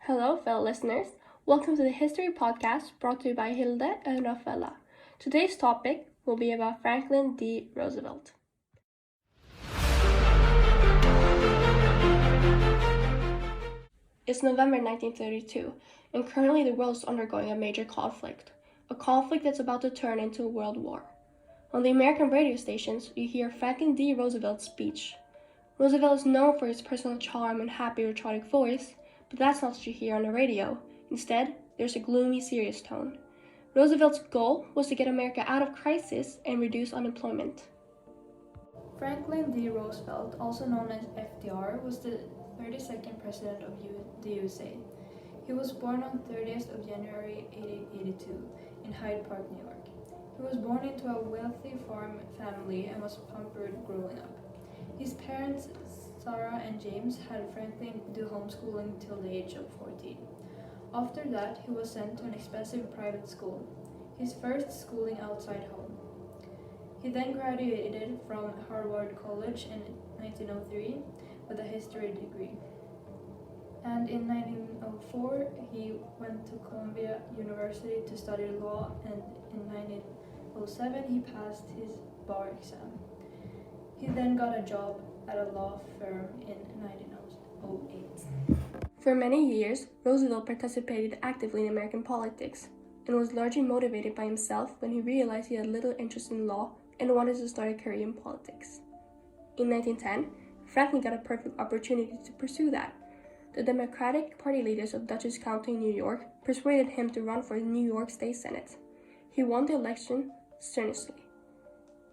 Hello, fellow listeners. Welcome to the History Podcast brought to you by Hilde and Rafaella. Today's topic will be about Franklin D. Roosevelt. It's November 1932, and currently the world is undergoing a major conflict. A conflict that's about to turn into a world war. On the American radio stations, you hear Franklin D. Roosevelt's speech. Roosevelt is known for his personal charm and happy, rhetoric voice, but that's not what you hear on the radio. Instead, there's a gloomy, serious tone. Roosevelt's goal was to get America out of crisis and reduce unemployment. Franklin D. Roosevelt, also known as FDR, was the 32nd president of the USA. He was born on 30th of January 1882 in Hyde Park, New York. He was born into a wealthy farm family and was pampered growing up. His parents, Sarah and James, had Franklin do homeschooling till the age of 14. After that, he was sent to an expensive private school, his first schooling outside home. He then graduated from Harvard College in 1903 with a history degree. And in 1904, he went to Columbia University to study law, and in 1907, he passed his bar exam. He then got a job at a law firm in 1908. For many years, Roosevelt participated actively in American politics and was largely motivated by himself when he realized he had little interest in law and wanted to start a career in politics. In 1910, Franklin got a perfect opportunity to pursue that. The Democratic Party leaders of Dutchess County, New York, persuaded him to run for the New York State Senate. He won the election strenuously.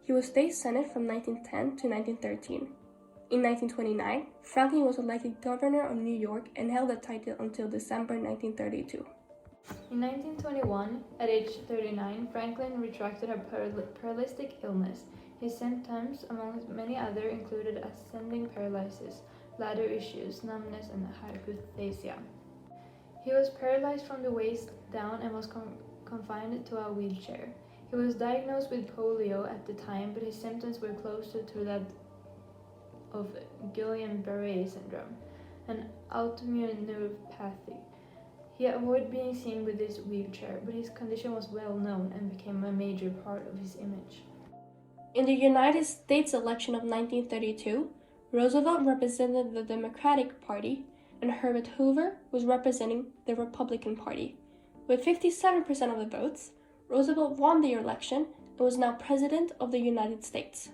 He was State Senate from 1910 to 1913. In 1929, Franklin was elected governor of New York and held that title until December 1932. In 1921, at age 39, Franklin contracted a paralytic illness. His symptoms, among many others, included ascending paralysis, bladder issues, numbness, and hypothesia. He was paralyzed from the waist down and was confined to a wheelchair. He was diagnosed with polio at the time, but his symptoms were closer to that of Guillain-Barré syndrome, an autoimmune neuropathy. He avoided being seen with his wheelchair, but his condition was well known and became a major part of his image. In the United States election of 1932, Roosevelt represented the Democratic Party and Herbert Hoover was representing the Republican Party. With 57% of the votes, Roosevelt won the election and was now President of the United States.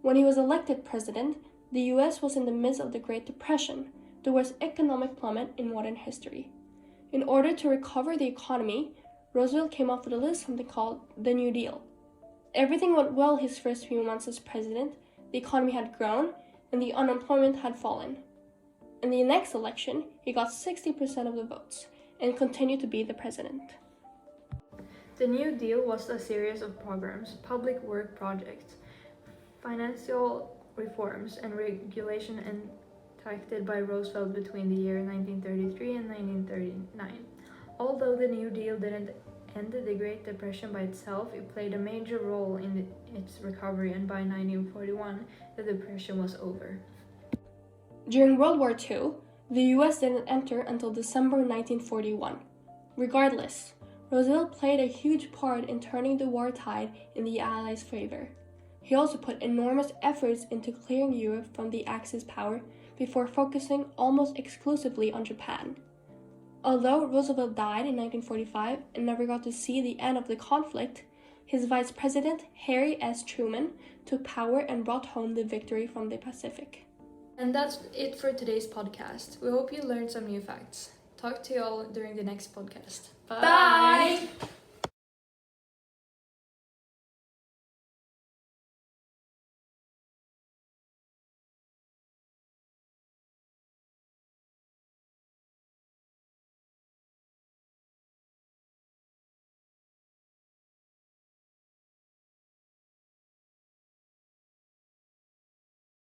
When he was elected president, the US was in the midst of the Great Depression, the worst economic plummet in modern history. In order to recover the economy, Roosevelt came up with a list, something called the New Deal. Everything went well his first few months as president, the economy had grown, and the unemployment had fallen. In the next election, he got 60% of the votes and continued to be the president. The New Deal was a series of programs, public work projects, financial reforms, and regulation enacted by Roosevelt between the year 1933 and 1939. Although the New Deal didn't end the Great Depression by itself, it played a major role in its recovery, and by 1941, the Depression was over. During World War II, the US didn't enter until December 1941. Regardless, Roosevelt played a huge part in turning the war tide in the Allies' favor. He also put enormous efforts into clearing Europe from the Axis power before focusing almost exclusively on Japan. Although Roosevelt died in 1945 and never got to see the end of the conflict, his vice president, Harry S. Truman, took power and brought home the victory from the Pacific. And that's it for today's podcast. We hope you learned some new facts. Talk to you all during the next podcast. Bye!